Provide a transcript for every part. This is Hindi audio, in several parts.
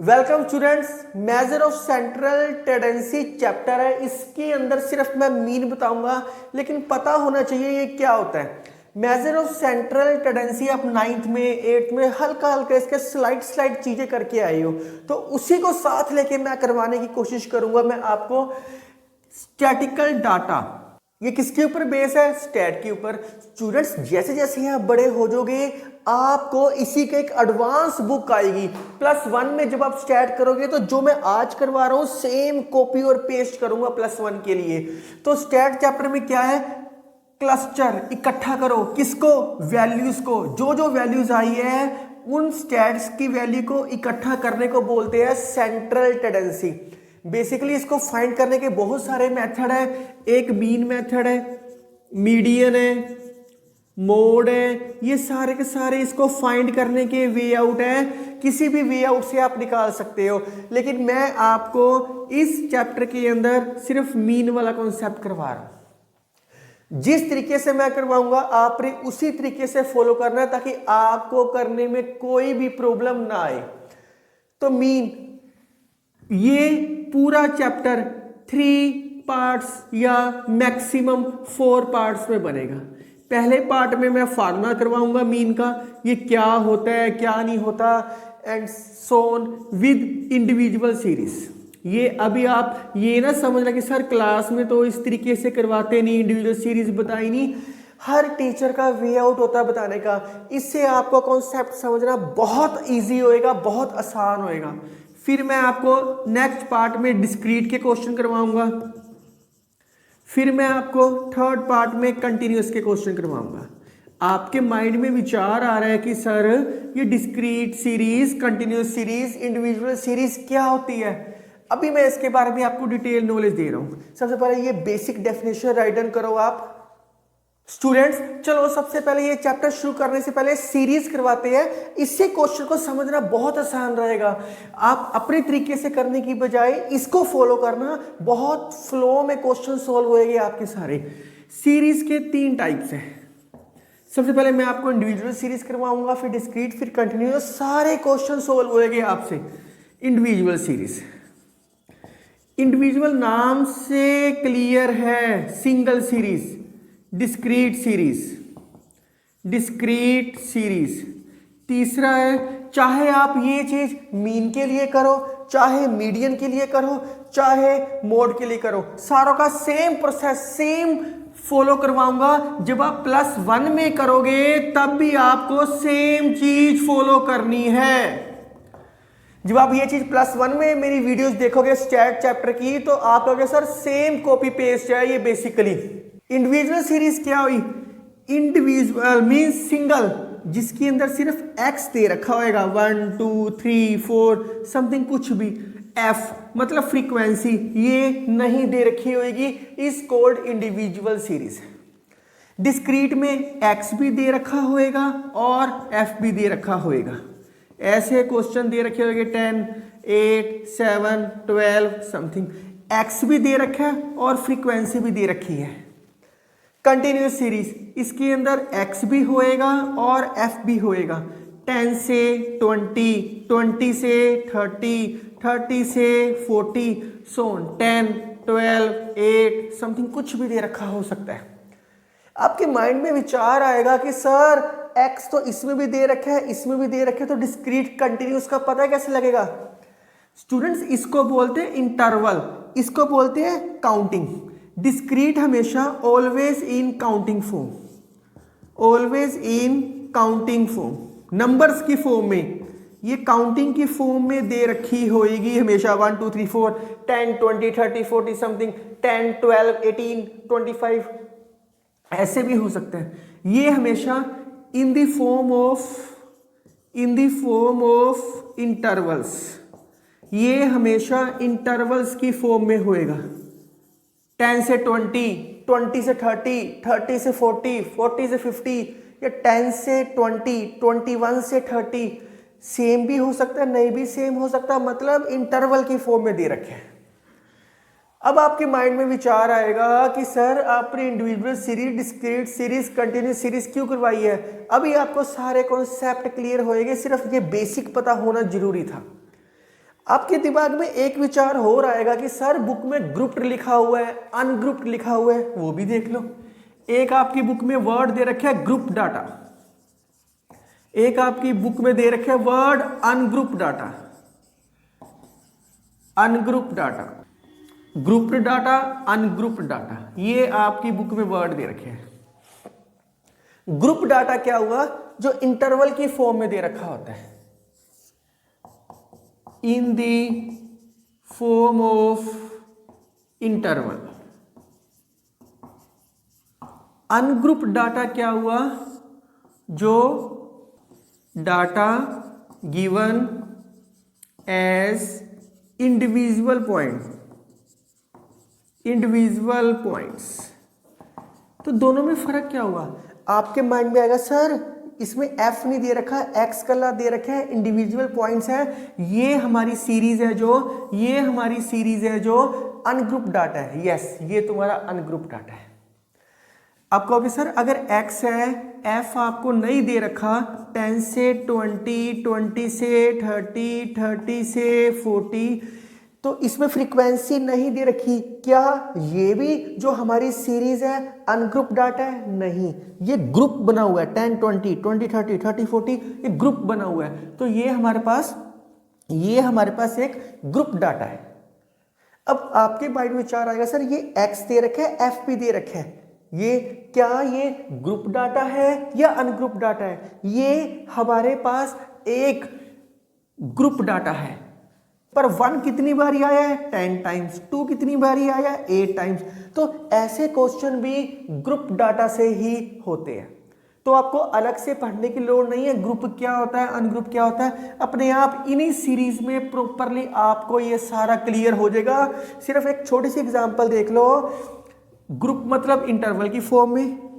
Welcome students. Measure of central tendency chapter है। इसके अंदर सिर्फ मैं मीन बताऊंगा, लेकिन पता होना चाहिए ये क्या होता है। मेजर ऑफ सेंट्रल टेंडेंसी आप 9th में 8th में हल्का हल्का इसके स्लाइड चीजें करके आए हो, तो उसी को साथ लेके मैं करवाने की कोशिश करूंगा। मैं आपको स्टैटिकल डाटा, ये किसके ऊपर बेस है? स्टैट के ऊपर। स्टूडेंट्स जैसे जैसे आप बड़े हो जाओगे आपको इसी का एक एडवांस बुक आएगी। +1 में जब आप स्टैट करोगे तो जो मैं आज करवा रहा हूं सेम कॉपी और पेस्ट करूंगा +1 के लिए। तो स्टैट चैप्टर में क्या है? क्लस्टर इकट्ठा करो। किसको? वैल्यूज को। जो जो वैल्यूज आई है उन स्टैट्स की वैल्यू को इकट्ठा करने को बोलते हैं सेंट्रल टेंडेंसी। बेसिकली इसको फाइंड करने के बहुत सारे मेथड है। एक मीन मेथड है, मीडियन है, मोड है, ये सारे के सारे इसको फाइंड करने के वे आउट है। किसी भी वे आउट से आप निकाल सकते हो, लेकिन मैं आपको इस चैप्टर के अंदर सिर्फ मीन वाला कॉन्सेप्ट करवा रहा हूं। जिस तरीके से मैं करवाऊंगा आपने उसी तरीके से फॉलो करना है, ताकि आपको करने में कोई भी प्रॉब्लम ना आए। तो मीन, ये पूरा चैप्टर 3 पार्ट्स या मैक्सिमम 4 पार्ट्स में बनेगा। पहले पार्ट में मैं फार्मूला करवाऊंगा मीन का, ये क्या होता है क्या नहीं होता, and Son with individual series. ये अभी आप ये ना समझना कि सर क्लास में तो इस तरीके से करवाते नहीं, इंडिविजुअल सीरीज बताई नहीं। हर टीचर का वे आउट होता है बताने का। इससे आपको कॉन्सेप्ट समझना बहुत ईजी होएगा, बहुत आसान होएगा। फिर मैं आपको नेक्स्ट पार्ट में डिस्क्रीट के क्वेश्चन करवाऊंगा। फिर मैं आपको थर्ड पार्ट में कंटिन्यूअस के क्वेश्चन करवाऊंगा। आपके माइंड में विचार आ रहा है कि सर ये discrete series, continuous series, individual series क्या होती है? अभी मैं इसके बारे में आपको डिटेल नॉलेज दे रहा हूं। सबसे पहले ये बेसिक डेफिनेशन राइट डाउन करो आप स्टूडेंट्स। चलो सबसे पहले ये चैप्टर शुरू करने से पहले सीरीज करवाते हैं। इससे क्वेश्चन को समझना बहुत आसान रहेगा। आप अपने तरीके से करने की बजाय इसको फॉलो करना, बहुत फ्लो में क्वेश्चन सॉल्व होएंगे आपके सारे। सीरीज के 3 टाइप्स हैं। सबसे पहले मैं आपको इंडिविजुअल सीरीज करवाऊंगा, फिर डिस्क्रीट, फिर कंटिन्यूअस। सारे क्वेश्चन सॉल्व होएंगे आपसे। इंडिविजुअल सीरीज, इंडिविजुअल नाम से क्लियर है। Single series, discrete series, discrete series. तीसरा है, चाहे आप ये चीज मीन के लिए करो, चाहे मीडियन के लिए करो, चाहे मोड के लिए करो, सारों का सेम प्रोसेस, सेम फॉलो करवाऊंगा। जब आप +1 में करोगे तब भी आपको सेम चीज फॉलो करनी है। जब आप ये चीज +1 में मेरी वीडियोस देखोगे स्टैट चैप्टर की, तो आप कहोगे सर सेम कॉपी पेस्ट है ये बेसिकली। इंडिविजुअल सीरीज क्या हुई? इंडिविजुअल मींस सिंगल, जिसके अंदर सिर्फ एक्स दे रखा होगा, 1 2 3 4 समथिंग कुछ भी। एफ मतलब फ्रीक्वेंसी, ये नहीं दे रखी होगी, is called individual series. Discrete में एक्स भी दे रखा होएगा और एफ भी दे रखा होएगा। ऐसे क्वेश्चन दे रखे होंगे 10 8 7 12 समथिंग। एक्स भी दे रखा है और फ्रीक्वेंसी भी दे रखी है। कंटिन्यूअस सीरीज, इसके अंदर x भी होएगा और f भी होएगा। 10 से 20, 20 से 30, 30 से 40, सो 10 12 8 समथिंग कुछ भी दे रखा हो सकता है। आपके माइंड में विचार आएगा कि सर x तो इसमें भी दे रखा है, इसमें भी दे रखा है, तो डिस्क्रीट कंटिन्यूअस का पता कैसे लगेगा? स्टूडेंट्स इसको बोलते हैं इंटरवल, इसको बोलते हैं काउंटिंग। डिस्क्रीट हमेशा always in counting form, always in counting form, numbers की फॉर्म में। ये काउंटिंग की फॉर्म में दे रखी होएगी हमेशा। 1 2 3 4 10 20 30 40 समथिंग, 10 12 18 25 ऐसे भी हो सकते हैं। ये हमेशा in the form of intervals, ये हमेशा इंटरवल्स की फॉर्म में होएगा। 10 से 20, 20 से 30, 30 से 40, 40 से 50, या 10 से 20, 21 से 30। सेम भी हो सकता है, नहीं भी सेम हो सकता, मतलब इंटरवल की फॉर्म में दे रखे हैं। अब आपके माइंड में विचार आएगा कि सर आपने individual series, discrete series, continuous series क्यों करवाई है? अभी आपको सारे कॉन्सेप्ट क्लियर होएंगे, सिर्फ ये बेसिक पता होना जरूरी था। आपके दिमाग में एक विचार हो रहा है कि सर बुक में ग्रुप्ड लिखा हुआ है, अनग्रुप्ड लिखा हुआ है, वो भी देख लो। एक आपकी बुक में वर्ड दे रखा है ग्रुप डाटा, एक आपकी बुक में दे रखा है word ungroup data, ungroup data, grouped data, ungrouped data, ये आपकी बुक में वर्ड दे रखे हैं। ग्रुप डाटा क्या हुआ? जो इंटरवल की फॉर्म में दे रखा होता है, in the form of interval. Ungroup data क्या हुआ? जो data given as individual point, individual points. तो दोनों में फर्क क्या हुआ? आपके माइंड में आएगा सर इसमें एफ नहीं दे रखा, एक्स कलर दे रखा है, इंडिविजुअल पॉइंट्स है, ये हमारी सीरीज है जो, ये हमारी सीरीज है जो अनग्रुप डाटा है। यस, ये तुम्हारा अनग्रुप डाटा है। आप कहोगे सर अगर x है, f आपको नहीं दे रखा, 10 से 20, 20 से 30, 30 से 40, तो इसमें फ्रीक्वेंसी नहीं दे रखी, क्या ये भी जो हमारी सीरीज है अनग्रुप डाटा है? नहीं, ये ग्रुप बना हुआ है, 10, 20, 20, 30, 30, 40, ये ग्रुप बना हुआ है। तो ये हमारे पास एक ग्रुप डाटा है। अब आपके माइंड में विचार आएगा सर ये x दे रखा है, f भी दे रखा है, ये क्या ये ग्रुप डाटा है या अनग्रुप डाटा है? ये हमारे पास एक ग्रुप डाटा है, पर 1 कितनी बारी आया है? 10 टाइम्स। 2 कितनी बारी आया है? 8 टाइम्स। तो ऐसे क्वेश्चन भी ग्रुप डाटा से ही होते हैं। तो आपको अलग से पढ़ने की लोड़ नहीं है, ग्रुप क्या होता है, अनग्रुप क्या होता है, अपने आप इन्हीं सीरीज में प्रॉपरली आपको ये सारा क्लियर हो जाएगा। सिर्फ एक छोटी सी एग्जांपल देख लो। ग्रुप मतलब इंटरवल की फॉर्म में,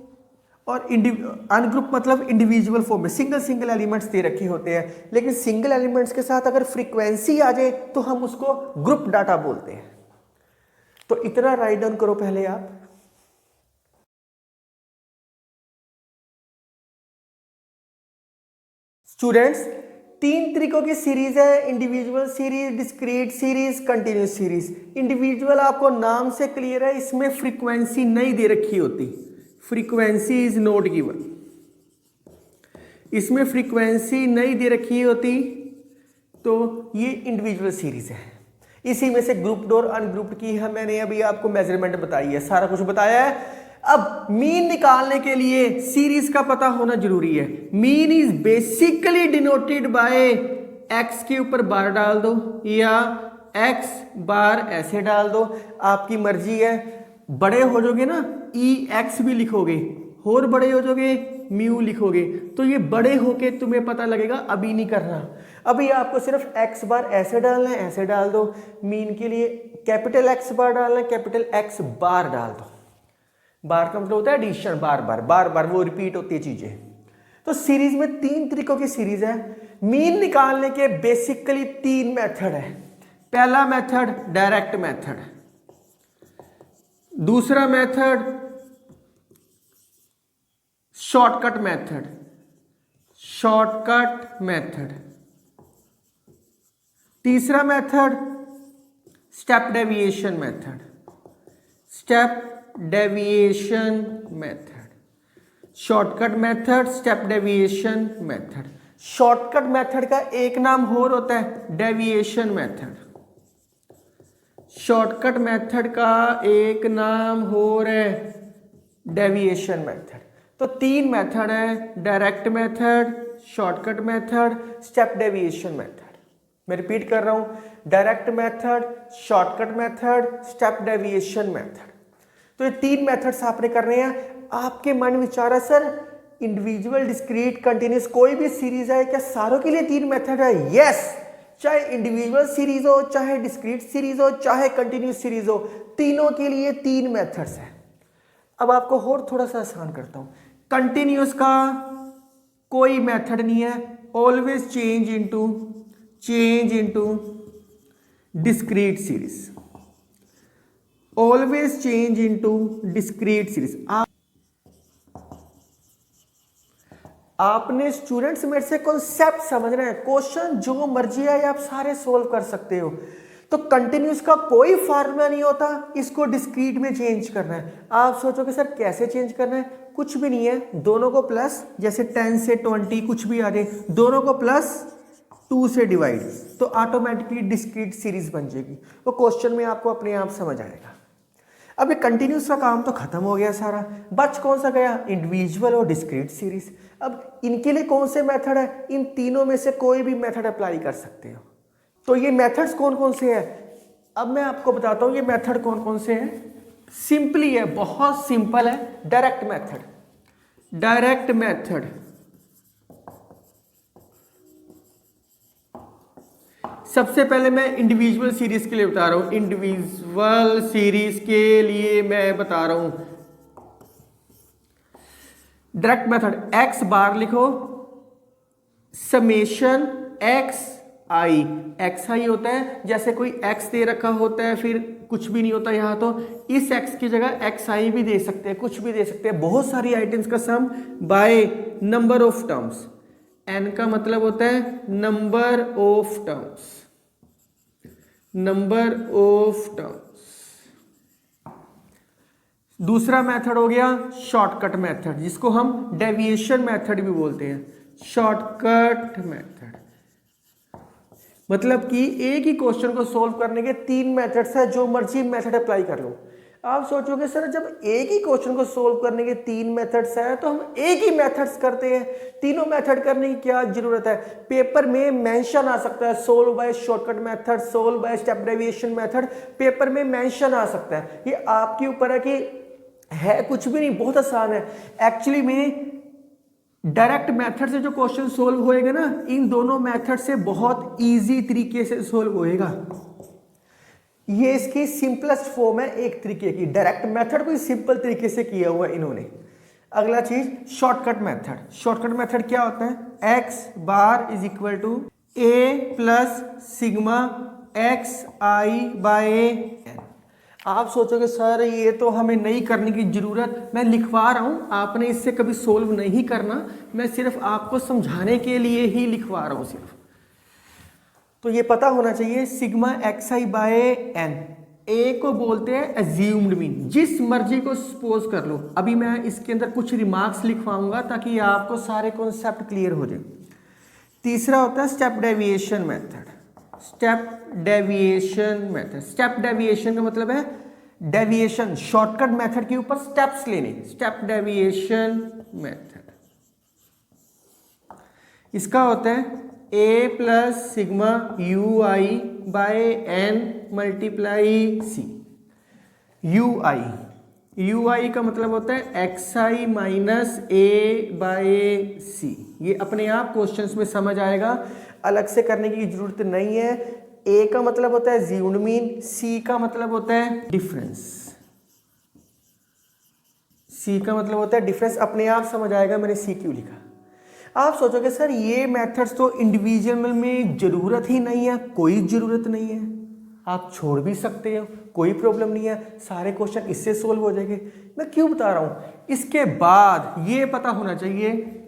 और अनग्रुप मतलब इंडिविजुअल फॉर्म में, सिंगल सिंगल एलिमेंट्स दे रखे होते हैं। लेकिन सिंगल एलिमेंट्स के साथ अगर फ्रीक्वेंसी आ जाए तो हम उसको ग्रुप डाटा बोलते हैं। तो इतना राइट डाउन करो पहले आप। स्टूडेंट्स, 3 तरीकों की सीरीज है, individual series, discrete series, continuous series. Individual आपको नाम से क्लियर है, इसमें फ्रीक्वेंसी नहीं दे रखी होती, फ्रीक्वेंसी इज नॉट गिवन, इसमें फ्रीक्वेंसी नहीं दे रखी होती, तो ये इंडिविजुअल सीरीज है। इसी में से ग्रुप्ड और अनग्रुप्ड की है मैंने अभी आपको मेजरमेंट बताई है, सारा कुछ बताया है। अब मीन निकालने के लिए सीरीज का पता होना जरूरी है। Mean is basically denoted by x के ऊपर बार डाल दो या एक्स बार ऐसे डाल दो, आपकी मर्जी है। बड़े हो जाओगे ना ई एक्स भी लिखोगे, और बड़े हो जाओगे म्यू लिखोगे, तो ये बड़े होके तुम्हें पता लगेगा। अभी नहीं करना, अभी आपको सिर्फ एक्स बार ऐसे डालना है, ऐसे डाल दो। मीन के लिए कैपिटल एक्स बार डालना है, कैपिटल एक्स बार डाल दो। बार का मतलब होता है एडिशन, बार बार बार बार वो रिपीट होती है चीजें। तो सीरीज में 3 तरीकों की सीरीज है। मीन निकालने के बेसिकली 3 मेथड है। पहला मेथड डायरेक्ट मेथड, दूसरा method shortcut method, shortcut method, तीसरा method step deviation method, step deviation method. Shortcut method, step deviation method. Shortcut method का एक नाम और होता है डेविएशन मेथड। शॉर्टकट मेथड का एक और हो है डेविएशन मेथड। तो 3 मेथड है, direct method, shortcut method, step deviation method. मैं रिपीट कर रहा हूं, direct method, shortcut method, step deviation method. तो ये 3 मेथड्स आपने करने हैं। आपके मन में विचार है सर इंडिविजुअल, डिस्क्रीट, कंटिन्यूस कोई भी सीरीज है क्या सारों के लिए 3 मेथड है? यस, चाहे इंडिविजुअल सीरीज हो, चाहे डिस्क्रीट सीरीज हो, चाहे कंटिन्यूस सीरीज हो, तीनों के लिए 3 मेथड्स है। अब आपको और थोड़ा सा आसान करता हूं। कंटिन्यूस का कोई मेथड नहीं है, always change into discrete series, always change into discrete series. आपने स्टूडेंट्स मेरे से कॉन्सेप्ट समझना है, क्वेश्चन जो मर्जी है आप सारे सोल्व कर सकते हो। तो कंटिन्यूस का कोई फार्मूला नहीं होता, इसको डिस्क्रीट में चेंज करना है। आप सोचोगे सर कैसे चेंज करना है, कुछ भी नहीं है, दोनों को प्लस, जैसे 10 से 20 कुछ भी आ जाए, दोनों को प्लस 2 से डिवाइड, तो ऑटोमेटिकली डिस्क्रीट सीरीज बन जाएगी। वो क्वेश्चन में आपको अपने आप समझ आएगा। अब ये कंटिन्यूस का काम तो खत्म हो गया सारा, बच कौन सा गया, इंडिविजुअल और डिस्क्रीट सीरीज। अब इनके लिए कौन से मेथड है, इन तीनों में से कोई भी मेथड अप्लाई कर सकते हो। तो ये मेथड्स कौन कौन से हैं, अब मैं आपको बताता हूँ ये मेथड कौन कौन से हैं। सिंपली है, बहुत सिंपल है, डायरेक्ट मेथड। डायरेक्ट मेथड सबसे पहले मैं इंडिविजुअल सीरीज के लिए बता रहा हूं, इंडिविजुअल सीरीज के लिए मैं बता रहा हूं डायरेक्ट मेथड। एक्स बार लिखो, समेशन एक्स आई, एक्स आई होता है, जैसे कोई एक्स दे रखा होता है फिर कुछ भी नहीं होता यहां, तो इस एक्स की जगह एक्स आई भी दे सकते हैं, कुछ भी दे सकते हैं, बहुत सारी आइटम्स का sum by number of terms. N का मतलब होता है number of terms, number of terms. दूसरा मेथड हो गया शॉर्टकट मेथड, जिसको हम डेविएशन मेथड भी बोलते हैं। शॉर्टकट मेथड मतलब कि एक ही क्वेश्चन को सोल्व करने के 3 मेथड्स है, जो मर्जी मेथड अप्लाई कर लो। आप सोचोगे सर जब एक ही क्वेश्चन को सोल्व करने के 3 मेथड्स है तो हम एक ही मेथड्स करते हैं, तीनों मेथड करने की क्या जरूरत है। पेपर में मेंशन आ सकता है solve by shortcut method, solve by step deviation method, paper में मेंशन आ सकता है। ये आपके ऊपर है कि है कुछ भी नहीं, बहुत आसान है। एक्चुअली में डायरेक्ट मेथड से जो क्वेश्चन सोल्व होएगा ना, इन दोनों मेथड से बहुत इजी तरीके से सोल्व होएगा। ये इसकी सिंपलेस्ट फॉर्म है एक तरीके की, डायरेक्ट मेथड को सिंपल तरीके से किया हुआ है इन्होंने। अगला चीज शॉर्टकट मेथड। शॉर्टकट मेथड क्या होता है, X bar is equal to A plus sigma X I by N. आप सोचोगे सर ये तो हमें नहीं करने की जरूरत, मैं लिखवा रहा हूं, आपने इससे कभी सोल्व नहीं करना, मैं सिर्फ आपको समझाने के लिए ही लिखवा रहा हूं सिर्फ। तो ये पता होना चाहिए sigma X I by N, ए को बोलते हैं एज्यूम्ड मीन, जिस मर्जी को सपोज कर लो। अभी मैं इसके अंदर कुछ रिमार्क्स लिखवाऊंगा ताकि आपको सारे कॉन्सेप्ट क्लियर हो जाए। तीसरा होता है step deviation method. Step deviation method, step deviation का मतलब है डेविएशन, शॉर्टकट मेथड के ऊपर स्टेप्स लेने, स्टेप डेविएशन मेथड। इसका होता है a plus sigma u I by n multiply c. U i का मतलब होता है x i minus a by c. ये अपने आप क्वेश्चंस में समझ आएगा, अलग से करने की जरूरत नहीं है। ए का मतलब होता है एज्यूम्ड मीन, सी का मतलब होता है डिफरेंस, सी का मतलब होता है डिफरेंस, अपने आप समझ आएगा मैंने सी क्यों लिखा। आप सोचोगे सर ये मेथड्स तो इंडिविजुअल में जरूरत ही नहीं है, कोई जरूरत नहीं है, आप छोड़ भी सकते हो, कोई प्रॉब्लम नहीं है, सारे क्वेश्चन इससे सोल्व हो जाएंगे। मैं क्यों बता रहा हूं, इसके बाद ये पता होना चाहिए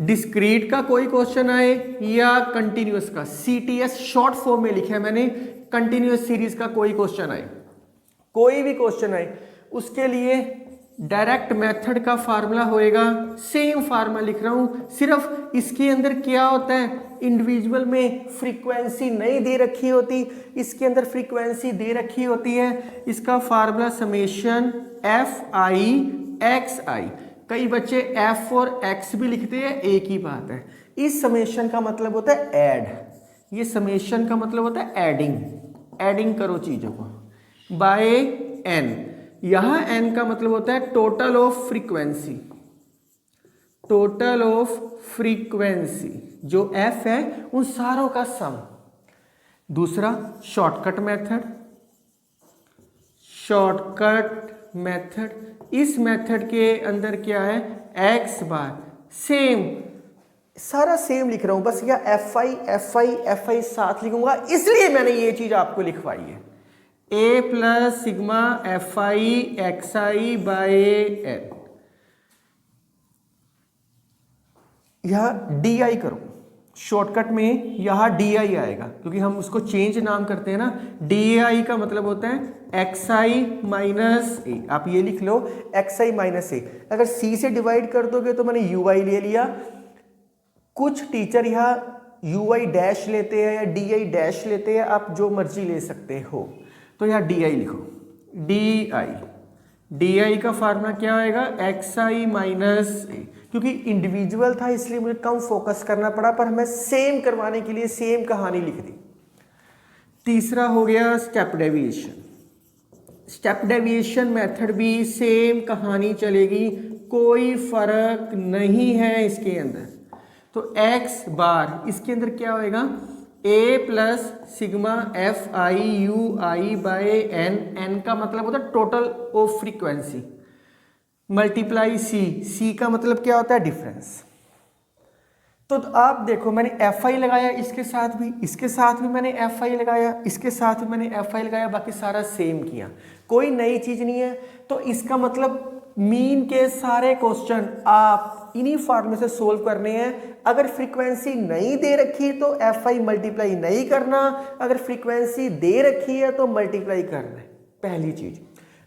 डिस्क्रीट का कोई क्वेश्चन आए या कंटिन्यूअस का, सीटीएस शॉर्ट फॉर्म में लिखा है मैंने, कंटिन्यूअस सीरीज का कोई क्वेश्चन आए, कोई भी क्वेश्चन आए, उसके लिए डायरेक्ट मेथड का फार्मूला होएगा, सेम फार्मूला लिख रहा हूं, सिर्फ इसके अंदर क्या होता है, इंडिविजुअल में फ्रीक्वेंसी नहीं दे रखी होती, इसके अंदर फ्रीक्वेंसी दे रखी होती है। इसका formula summation f i x i. कई बच्चे एफ और एक्स भी लिखते हैं, एक ही बात है। इस समेशन का मतलब होता है ऐड, ये समेशन का मतलब होता है एडिंग, एडिंग करो चीजों को, बाय एन। यहां एन का मतलब होता है total of frequency, total of frequency, जो एफ है उन सारों का सम। दूसरा शॉर्टकट मेथड, शॉर्टकट मेथड, इस मेथड के अंदर क्या है, एक्स बार सेम, सारा सेम लिख रहा हूं, बस या एफ आई साथ लिखूंगा, इसलिए मैंने ये चीज आपको लिखवाई है। A plus sigma F i x I by n. यहाँ डी आई करो, शॉर्टकट में यहाँ डी आई आएगा क्योंकि हम उसको चेंज नाम करते हैं ना। डी आई का मतलब होता है एक्स आई माइनस ए, आप ये लिख लो एक्स आई माइनस ए। अगर सी से डिवाइड कर दोगे तो मैंने यू आई ले लिया। कुछ टीचर यहाँ यू आई डैश लेते हैं या डी आई डैश लेते हैं, आप जो मर्जी ले सकते हो। तो यहाँ डी आई लिखो, डी आई का फार्मूला क्या आएगा, एक्स आई माइनस ए। क्योंकि इंडिविजुअल था इसलिए मुझे कम फोकस करना पड़ा, पर हमें सेम करवाने के लिए सेम कहानी लिख दी। तीसरा हो गया step deviation. Step deviation method भी सेम कहानी चलेगी, कोई फर्क नहीं है इसके अंदर। तो x बार इसके अंदर क्या होएगा, a plus sigma F I U I by N, N का मतलब होता है total of frequency, multiply C का मतलब क्या होता है, डिफरेंस। तो आप देखो मैंने एफ आई लगाया इसके साथ भी, इसके साथ भी मैंने एफ आई लगाया, इसके साथ भी मैंने एफ आई लगाया, बाकी सारा सेम किया, कोई नई चीज नहीं है। तो इसका मतलब मीन के सारे क्वेश्चन आप इन्हीं फॉर्मूले से सोल्व करने हैं। अगर फ्रीक्वेंसी नहीं दे रखी तो एफ आई मल्टीप्लाई नहीं करना, अगर फ्रीक्वेंसी दे रखी है तो मल्टीप्लाई करना है, पहली चीज।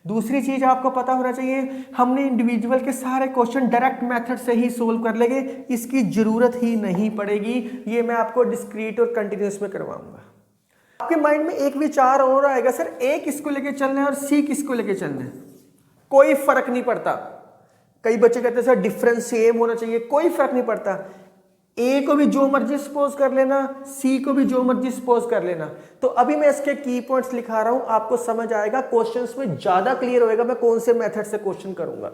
दूसरी चीज आपको पता होना चाहिए, हमने इंडिविजुअल के सारे क्वेश्चन डायरेक्ट मेथड से ही सोल्व कर लेंगे, इसकी जरूरत ही नहीं पड़ेगी। ये मैं आपको डिस्क्रीट और कंटिन्यूस में करवाऊंगा। आपके माइंड में एक विचार और आएगा, सर ए किसको लेके चलना है और सी किसको लेके चलना है, कोई फर्क नहीं पड़ता। कई बच्चे कहते हैं सर डिफरेंस सेम होना चाहिए, कोई फर्क नहीं पड़ता। ए को भी जो मर्जी सपोज कर लेना, सी को भी जो मर्जी सपोज कर लेना। तो अभी मैं इसके की पॉइंट्स लिखा रहा हूं, आपको समझ आएगा, क्वेश्चंस में ज्यादा क्लियर होएगा मैं कौन से मेथड से क्वेश्चन करूंगा।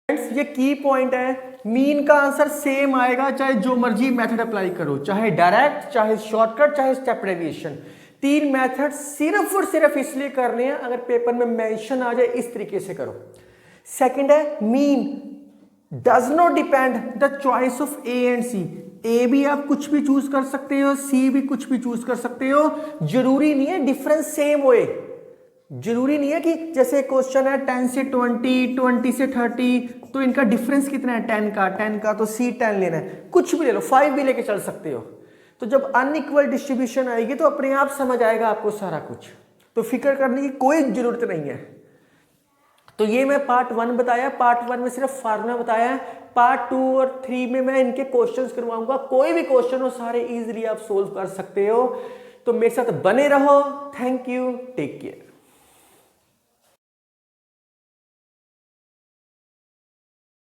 ये की पॉइंट है, मीन का आंसर सेम आएगा चाहे जो मर्जी मेथड अप्लाई करो, चाहे डायरेक्ट, चाहे शॉर्टकट, चाहे स्टेप डेविएशन। तीन मेथड सिर्फ और सिर्फ इसलिए करने हैं अगर पेपर में मेंशन आ जाए, इस तरीके से करो। सेकंड है mean does not depend the choice of a and c. A भी आप कुछ भी चूज कर सकते हो, सी भी कुछ भी चूज कर सकते हो, जरूरी नहीं है डिफरेंस सेम होए। जरूरी नहीं है कि जैसे क्वेश्चन है 10 से 20, 20 से 30, तो इनका डिफरेंस कितना है 10 का, तो सी 10 लेना है, कुछ भी ले लो, 5 भी लेके चल सकते हो। तो जब अनइक्वल डिस्ट्रीब्यूशन आएगी तो अपने आप समझ आएगा आपको सारा कुछ, तो फिक्र करने की कोई जरूरत नहीं है। तो ये मैं पार्ट 1 बताया, पार्ट 1 में सिर्फ फार्मूला बताया है, पार्ट 2 और 3 में मैं इनके क्वेश्चंस करवाऊंगा। कोई भी क्वेश्चन हो सारे इजीली आप सोल्व कर सकते हो। तो मेरे साथ बने रहो। Thank you, take care.